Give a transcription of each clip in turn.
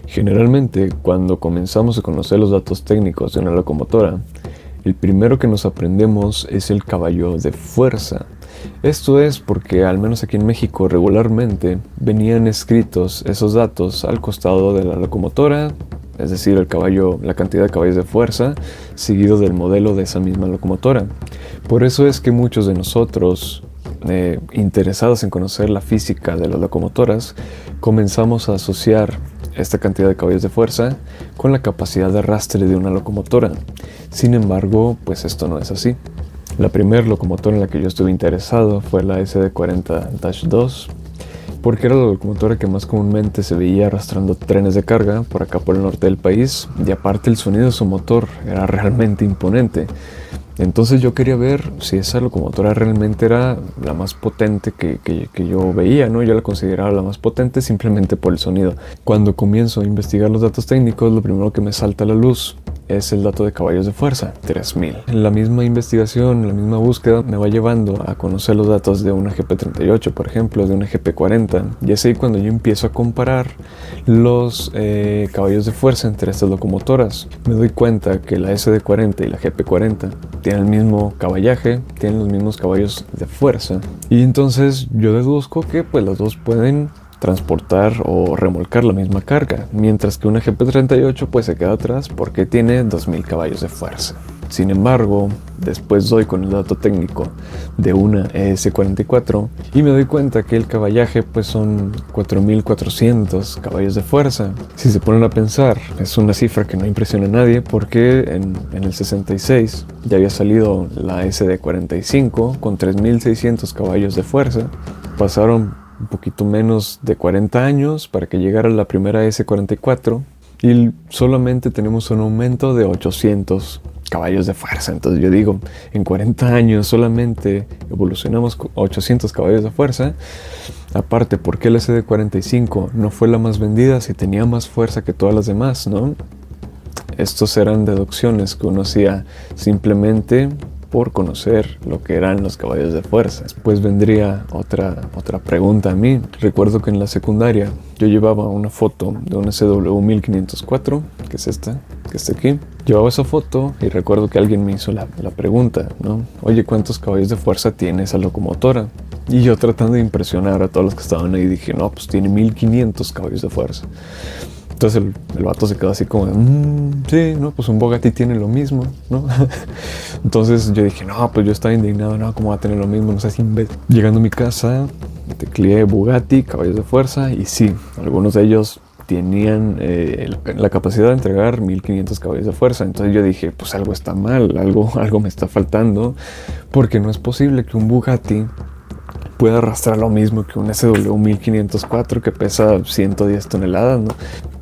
Generalmente, cuando comenzamos a conocer los datos técnicos de una locomotora, el primero que nos aprendemos es el caballo de fuerza. Esto es porque, al menos aquí en México, regularmente venían escritos esos datos al costado de la locomotora, es decir, el caballo, la cantidad de caballos de fuerza, seguido del modelo de esa misma locomotora. Por eso es que muchos de nosotros, interesados en conocer la física de las locomotoras, comenzamos a asociar esta cantidad de caballos de fuerza con la capacidad de arrastre de una locomotora. Sin embargo, pues esto no es así. La primera locomotora en la que yo estuve interesado fue la SD40-2, porque era la locomotora que más comúnmente se veía arrastrando trenes de carga por acá por el norte del país, y aparte el sonido de su motor era realmente imponente. Entonces yo quería ver si esa locomotora realmente era la más potente que yo veía, ¿no? Yo la consideraba la más potente simplemente por el sonido. Cuando comienzo a investigar los datos técnicos, lo primero que me salta a la luz es el dato de caballos de fuerza, 3000. La misma investigación, la misma búsqueda me va llevando a conocer los datos de una GP38, por ejemplo, de una GP40. Y es ahí cuando yo empiezo a comparar los caballos de fuerza entre estas locomotoras. Me doy cuenta que la SD40 y la GP40 tienen el mismo caballaje, tienen los mismos caballos de fuerza. Y entonces yo deduzco que pues las dos pueden transportar o remolcar la misma carga, mientras que una GP38 pues se queda atrás porque tiene 2000 caballos de fuerza. Sin embargo, después doy con el dato técnico de una ES44 y me doy cuenta que el caballaje pues son 4400 caballos de fuerza. Si se ponen a pensar, es una cifra que no impresiona a nadie porque en el 66 ya había salido la SD45 con 3600 caballos de fuerza. Pasaron un poquito menos de 40 años para que llegara la primera S44 y solamente tenemos un aumento de 800 caballos de fuerza. Entonces yo digo, en 40 años solamente evolucionamos 800 caballos de fuerza. Aparte, ¿por qué la SD45 no fue la más vendida si tenía más fuerza que todas las demás, no? Estos eran deducciones que uno hacía simplemente por conocer lo que eran los caballos de fuerza. Después vendría otra pregunta a mí. Recuerdo que en la secundaria yo llevaba una foto de una SW1504, que es esta, que está aquí. Llevaba esa foto y recuerdo que alguien me hizo la pregunta, ¿no? Oye, ¿cuántos caballos de fuerza tiene esa locomotora? Y yo, tratando de impresionar a todos los que estaban ahí, dije, no, pues tiene 1500 caballos de fuerza. Entonces el vato se quedó así como, sí, no, pues un Bugatti tiene lo mismo, ¿no? Entonces yo dije, no, pues yo estaba indignado, no, ¿cómo va a tener lo mismo? No sé si llegando a mi casa, tecleé Bugatti, caballos de fuerza, y sí, algunos de ellos tenían la capacidad de entregar 1500 caballos de fuerza. Entonces yo dije, pues algo está mal, algo me está faltando, porque no es posible que un Bugatti puede arrastrar lo mismo que un SW1504 que pesa 110 toneladas, ¿no?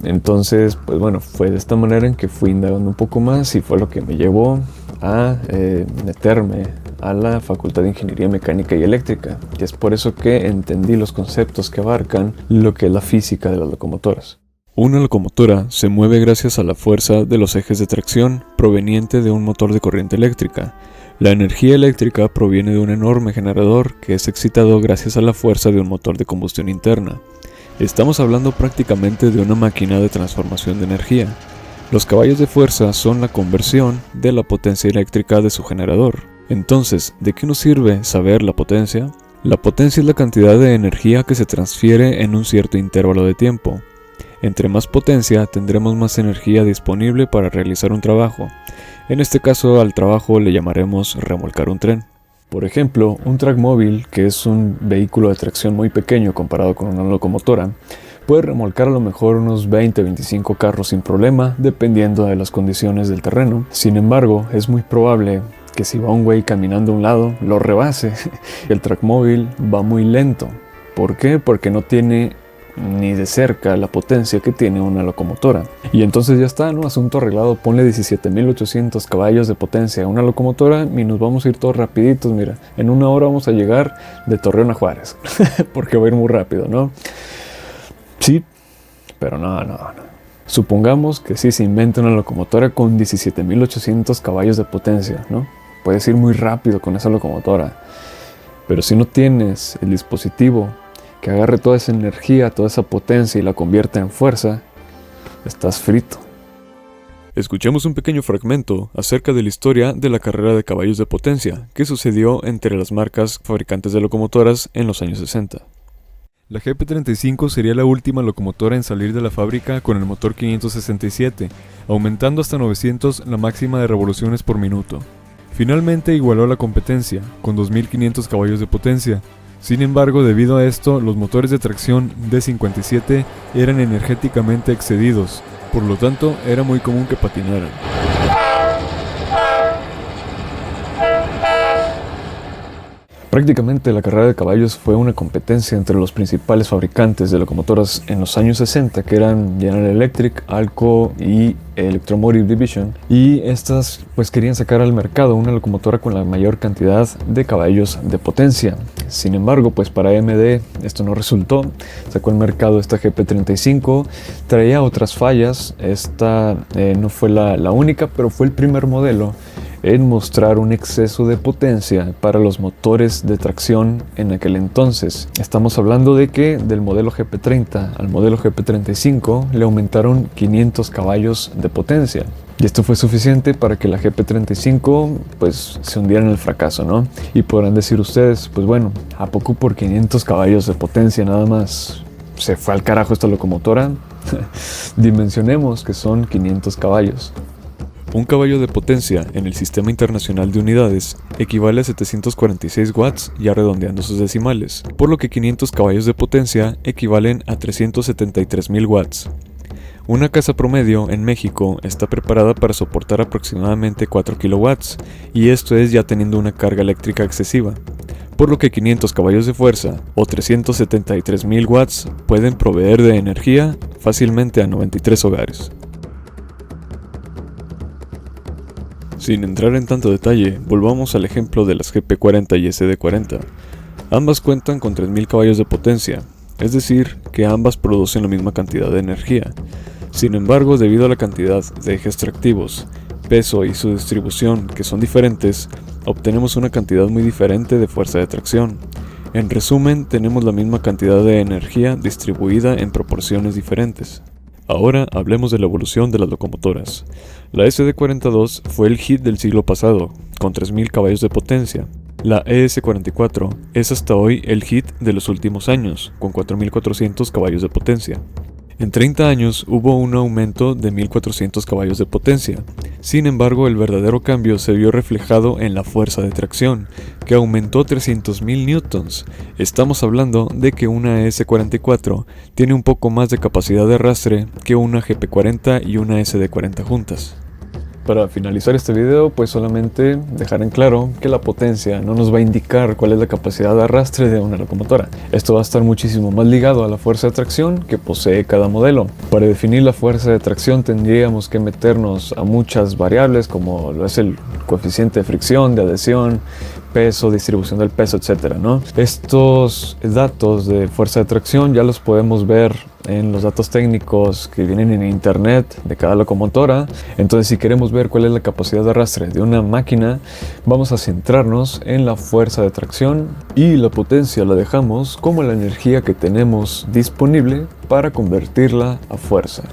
Entonces, pues bueno, fue de esta manera en que fui indagando un poco más y fue lo que me llevó a meterme a la Facultad de Ingeniería Mecánica y Eléctrica. Y es por eso que entendí los conceptos que abarcan lo que es la física de las locomotoras. Una locomotora se mueve gracias a la fuerza de los ejes de tracción proveniente de un motor de corriente eléctrica. La energía eléctrica proviene de un enorme generador que es excitado gracias a la fuerza de un motor de combustión interna. Estamos hablando prácticamente de una máquina de transformación de energía. Los caballos de fuerza son la conversión de la potencia eléctrica de su generador. Entonces, ¿de qué nos sirve saber la potencia? La potencia es la cantidad de energía que se transfiere en un cierto intervalo de tiempo. Entre más potencia, tendremos más energía disponible para realizar un trabajo. En este caso, al trabajo le llamaremos remolcar un tren. Por ejemplo, un tracmóvil, que es un vehículo de tracción muy pequeño comparado con una locomotora, puede remolcar a lo mejor unos 20-25 carros sin problema, dependiendo de las condiciones del terreno. Sin embargo, es muy probable que si va un güey caminando a un lado, lo rebase. El tracmóvil va muy lento. ¿Por qué? Porque no tiene ni de cerca la potencia que tiene una locomotora. Y entonces ya está, ¿no? Asunto arreglado. Ponle 17.800 caballos de potencia a una locomotora y nos vamos a ir todos rapiditos. Mira, en una hora vamos a llegar de Torreón a Juárez. Porque va a ir muy rápido, ¿no? Sí, pero no. Supongamos que sí se inventa una locomotora con 17.800 caballos de potencia, ¿no? Puedes ir muy rápido con esa locomotora. Pero si no tienes el dispositivo que agarre toda esa energía, toda esa potencia y la convierta en fuerza, estás frito. Escuchemos un pequeño fragmento acerca de la historia de la carrera de caballos de potencia que sucedió entre las marcas fabricantes de locomotoras en los años 60. La GP35 sería la última locomotora en salir de la fábrica con el motor 567, aumentando hasta 900 la máxima de revoluciones por minuto. Finalmente igualó a la competencia, con 2500 caballos de potencia. Sin embargo, debido a esto, los motores de tracción D57 eran energéticamente excedidos, por lo tanto, era muy común que patinaran. Prácticamente la carrera de caballos fue una competencia entre los principales fabricantes de locomotoras en los años 60, que eran General Electric, Alco y Electromotive Division, y estas pues querían sacar al mercado una locomotora con la mayor cantidad de caballos de potencia. Sin embargo, pues para AMD esto no resultó, sacó al mercado esta GP35, traía otras fallas, esta no fue la única, pero fue el primer modelo en mostrar un exceso de potencia para los motores de tracción en aquel entonces. Estamos hablando de que del modelo GP30 al modelo GP35 le aumentaron 500 caballos de potencia. Y esto fue suficiente para que la GP35 pues se hundiera en el fracaso, ¿no? Y podrán decir ustedes, pues bueno, ¿a poco por 500 caballos de potencia nada más se fue al carajo esta locomotora? Dimensionemos que son 500 caballos. Un caballo de potencia en el Sistema Internacional de Unidades equivale a 746 watts ya redondeando sus decimales, por lo que 500 caballos de potencia equivalen a 373.000 watts. Una casa promedio en México está preparada para soportar aproximadamente 4 kilowatts, y esto es ya teniendo una carga eléctrica excesiva, por lo que 500 caballos de fuerza o 373.000 watts pueden proveer de energía fácilmente a 93 hogares. Sin entrar en tanto detalle, volvamos al ejemplo de las GP40 y SD40. Ambas cuentan con 3.000 caballos de potencia, es decir, que ambas producen la misma cantidad de energía. Sin embargo, debido a la cantidad de ejes tractivos, peso y su distribución que son diferentes, obtenemos una cantidad muy diferente de fuerza de tracción. En resumen, tenemos la misma cantidad de energía distribuida en proporciones diferentes. Ahora hablemos de la evolución de las locomotoras. La SD42 fue el hit del siglo pasado, con 3.000 caballos de potencia. La ES44 es hasta hoy el hit de los últimos años, con 4.400 caballos de potencia. En 30 años hubo un aumento de 1.400 caballos de potencia. Sin embargo, el verdadero cambio se vio reflejado en la fuerza de tracción, que aumentó 300.000 newtons. Estamos hablando de que una S44 tiene un poco más de capacidad de arrastre que una GP40 y una SD40 juntas. Para finalizar este video, pues solamente dejar en claro que la potencia no nos va a indicar cuál es la capacidad de arrastre de una locomotora. Esto va a estar muchísimo más ligado a la fuerza de tracción que posee cada modelo. Para definir la fuerza de tracción tendríamos que meternos a muchas variables como lo es el coeficiente de fricción, de adhesión, peso, distribución del peso, etcétera, ¿no? Estos datos de fuerza de tracción ya los podemos ver en los datos técnicos que vienen en internet de cada locomotora. Entonces, si queremos ver cuál es la capacidad de arrastre de una máquina, vamos a centrarnos en la fuerza de tracción, y la potencia la dejamos como la energía que tenemos disponible para convertirla a fuerza.